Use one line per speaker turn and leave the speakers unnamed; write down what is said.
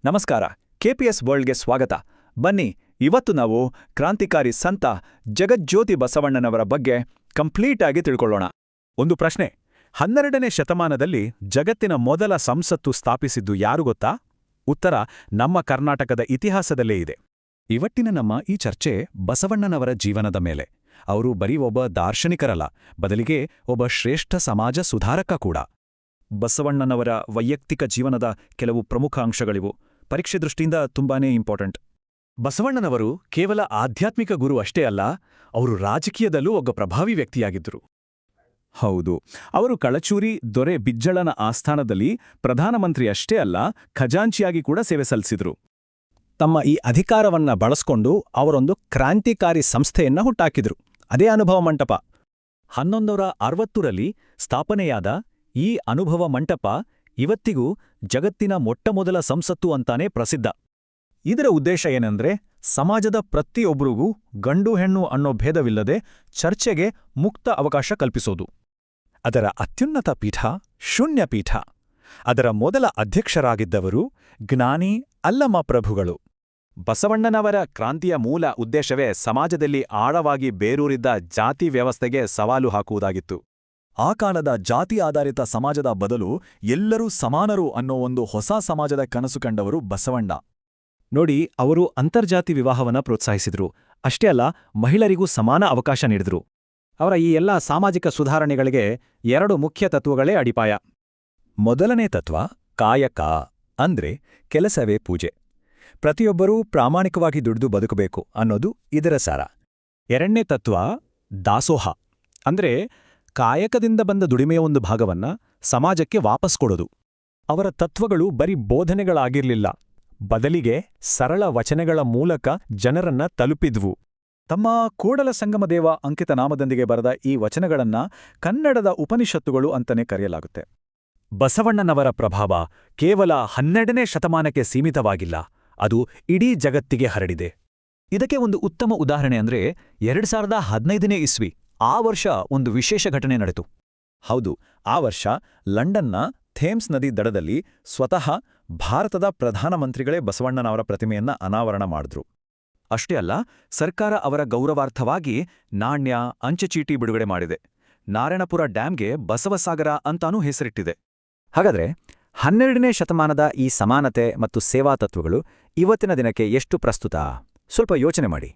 ನಮಸ್ಕಾರ. ಕೆಪಿಎಸ್ ವರ್ಲ್ಡ್ಗೆ ಸ್ವಾಗತ. ಬನ್ನಿ, ಇವತ್ತು ನಾವು ಕ್ರಾಂತಿಕಾರಿ ಸಂತ ಜಗಜ್ಯೋತಿ ಬಸವಣ್ಣನವರ ಬಗ್ಗೆ ಕಂಪ್ಲೀಟ್ ಆಗಿ ತಿಳ್ಕೊಳ್ಳೋಣ.
ಒಂದು ಪ್ರಶ್ನೆ. 12ನೇ ಶತಮಾನದಲ್ಲಿ ಜಗತ್ತಿನ ಮೊದಲ ಸಂಸತ್ತು ಸ್ಥಾಪಿಸಿದ್ದು ಯಾರು ಗೊತ್ತಾ? ಉತ್ತರ ನಮ್ಮ ಕರ್ನಾಟಕದ ಇತಿಹಾಸದಲ್ಲೇ ಇದೆ. ಇವತ್ತಿನ ನಮ್ಮ ಈ ಚರ್ಚೆ ಬಸವಣ್ಣನವರ ಜೀವನದ ಮೇಲೆ. ಅವರು ಬರೀ ಒಬ್ಬ ದಾರ್ಶನಿಕರಲ್ಲ, ಬದಲಿಗೆ ಒಬ್ಬ ಶ್ರೇಷ್ಠ ಸಮಾಜ ಸುಧಾರಕ ಕೂಡ.
ಬಸವಣ್ಣನವರ ವೈಯಕ್ತಿಕ ಜೀವನದ ಕೆಲವು ಪ್ರಮುಖ ಅಂಶಗಳಿವು. ಪರೀಕ್ಷೆ ದೃಷ್ಟಿಯಿಂದ ತುಂಬಾನೇ ಇಂಪಾರ್ಟೆಂಟ್.
ಬಸವಣ್ಣನವರು ಕೇವಲ ಆಧ್ಯಾತ್ಮಿಕ ಗುರು ಅಷ್ಟೇ ಅಲ್ಲ, ಅವರು ರಾಜಕೀಯದಲ್ಲೂ ಒಬ್ಬ ಪ್ರಭಾವಿ ವ್ಯಕ್ತಿಯಾಗಿದ್ದರು. ಹೌದು, ಅವರು ಕಳಚೂರಿ ದೊರೆ ಬಿಜ್ಜಳನ ಆಸ್ಥಾನದಲ್ಲಿ ಪ್ರಧಾನಮಂತ್ರಿ ಅಷ್ಟೇ ಅಲ್ಲ, ಖಜಾಂಚಿಯಾಗಿ ಕೂಡ ಸೇವೆ ಸಲ್ಲಿಸಿದ್ರು.
ತಮ್ಮ ಈ ಅಧಿಕಾರವನ್ನ ಬಳಸ್ಕೊಂಡು ಅವರೊಂದು ಕ್ರಾಂತಿಕಾರಿ ಸಂಸ್ಥೆಯನ್ನ ಹುಟ್ಟಾಕಿದ್ರು. ಅದೇ ಅನುಭವ ಮಂಟಪ.
1160ರಲ್ಲಿ ಸ್ಥಾಪನೆಯಾದ ಈ ಅನುಭವ ಮಂಟಪ ಇವತ್ತಿಗೂ ಜಗತ್ತಿನ ಮೊಟ್ಟಮೊದಲ ಸಂಸತ್ತು ಅಂತಾನೆ ಪ್ರಸಿದ್ಧ. ಇದರ ಉದ್ದೇಶ ಏನಂದ್ರೆ, ಸಮಾಜದ ಪ್ರತಿಯೊಬ್ಬರಿಗೂ ಗಂಡು ಹೆಣ್ಣು ಅನ್ನೋ ಭೇದವಿಲ್ಲದೆ ಚರ್ಚೆಗೆ ಮುಕ್ತ ಅವಕಾಶ ಕಲ್ಪಿಸೋದು.
ಅದರ ಅತ್ಯುನ್ನತ ಪೀಠ ಶೂನ್ಯಪೀಠ. ಅದರ ಮೊದಲ ಅಧ್ಯಕ್ಷರಾಗಿದ್ದವರು ಜ್ಞಾನಿ ಅಲ್ಲಮ ಪ್ರಭುಗಳು.
ಬಸವಣ್ಣನವರ ಕ್ರಾಂತಿಯ ಮೂಲ ಉದ್ದೇಶವೇ ಸಮಾಜದಲ್ಲಿ ಆಳವಾಗಿ ಬೇರೂರಿದ್ದ ಜಾತಿ ವ್ಯವಸ್ಥೆಗೆ ಸವಾಲು ಹಾಕುವುದಾಗಿತ್ತು.
ಆ ಕಾಲದ ಜಾತಿ ಆಧಾರಿತ ಸಮಾಜದ ಬದಲು ಎಲ್ಲರೂ ಸಮಾನರು ಅನ್ನೋ ಒಂದು ಹೊಸ ಸಮಾಜದ ಕನಸು ಕಂಡವರು ಬಸವಣ್ಣ.
ನೋಡಿ, ಅವರು ಅಂತರ್ಜಾತಿ ವಿವಾಹವನ್ನ ಪ್ರೋತ್ಸಾಹಿಸಿದ್ರು. ಅಷ್ಟೇ ಅಲ್ಲ, ಮಹಿಳೆಯರಿಗೂ ಸಮಾನ ಅವಕಾಶ ನೀಡಿದ್ರು. ಅವರ ಈ ಎಲ್ಲ ಸಾಮಾಜಿಕ ಸುಧಾರಣೆಗಳಿಗೆ 2 ಮುಖ್ಯ ತತ್ವಗಳೇ ಅಡಿಪಾಯ.
ಮೊದಲನೇ ತತ್ವ ಕಾಯಕ, ಅಂದ್ರೆ ಕೆಲಸವೇ ಪೂಜೆ. ಪ್ರತಿಯೊಬ್ಬರೂ ಪ್ರಾಮಾಣಿಕವಾಗಿ ದುಡಿದು ಬದುಕಬೇಕು ಅನ್ನೋದು ಇದರ ಸಾರ.
2ನೇ ತತ್ವ ದಾಸೋಹ, ಅಂದ್ರೆ ಕಾಯಕದಿಂದ ಬಂದ ದುಡಿಮೆಯ ಒಂದು ಭಾಗವನ್ನ ಸಮಾಜಕ್ಕೆ ವಾಪಸ್ ಕೊಡೋದು.
ಅವರ ತತ್ವಗಳು ಬರೀ ಬೋಧನೆಗಳಾಗಿರ್ಲಿಲ್ಲ, ಬದಲಿಗೆ ಸರಳ ವಚನಗಳ ಮೂಲಕ ಜನರನ್ನ ತಲುಪಿದ್ವು.
ತಮ್ಮ ಕೂಡಲ ಸಂಗಮದೇವ ಅಂಕಿತ ನಾಮದೊಂದಿಗೆ ಬರೆದ ಈ ವಚನಗಳನ್ನ ಕನ್ನಡದ ಉಪನಿಷತ್ತುಗಳು ಅಂತಲೇ ಕರೆಯಲಾಗುತ್ತೆ.
ಬಸವಣ್ಣನವರ ಪ್ರಭಾವ ಕೇವಲ 12ನೇ ಶತಮಾನಕ್ಕೆ ಸೀಮಿತವಾಗಿಲ್ಲ, ಅದು ಇಡೀ ಜಗತ್ತಿಗೆ ಹರಡಿದೆ.
ಇದಕ್ಕೆ ಒಂದು ಉತ್ತಮ ಉದಾಹರಣೆ ಅಂದ್ರೆ 2015ನೇ ಇಸ್ವಿ. ಆ ವರ್ಷ ಒಂದು ವಿಶೇಷ ಘಟನೆ ನಡೆಯಿತು.
ಹೌದು, ಆ ವರ್ಷ ಲಂಡನ್ನ ಥೇಮ್ಸ್ ನದಿ ದಡದಲ್ಲಿ ಸ್ವತಃ ಭಾರತದ ಪ್ರಧಾನಮಂತ್ರಿಗಳೇ ಬಸವಣ್ಣನವರ ಪ್ರತಿಮೆಯನ್ನ ಅನಾವರಣ ಮಾಡಿದ್ರು.
ಅಷ್ಟೇ ಅಲ್ಲ, ಸರ್ಕಾರ ಅವರ ಗೌರವಾರ್ಥವಾಗಿ ನಾಣ್ಯ, ಅಂಚೆಚೀಟಿ ಬಿಡುಗಡೆ ಮಾಡಿದೆ. ನಾರಾಯಣಪುರ ಡ್ಯಾಂಗೆ ಬಸವಸಾಗರ ಅಂತಾನೂ ಹೆಸರಿಟ್ಟಿದೆ.
ಹಾಗಾದ್ರೆ 12ನೇ ಶತಮಾನದ ಈ ಸಮಾನತೆ ಮತ್ತು ಸೇವಾ ತತ್ವಗಳು ಇವತ್ತಿನ ದಿನಕ್ಕೆ ಎಷ್ಟು ಪ್ರಸ್ತುತ? ಸ್ವಲ್ಪ ಯೋಚನೆ ಮಾಡಿ.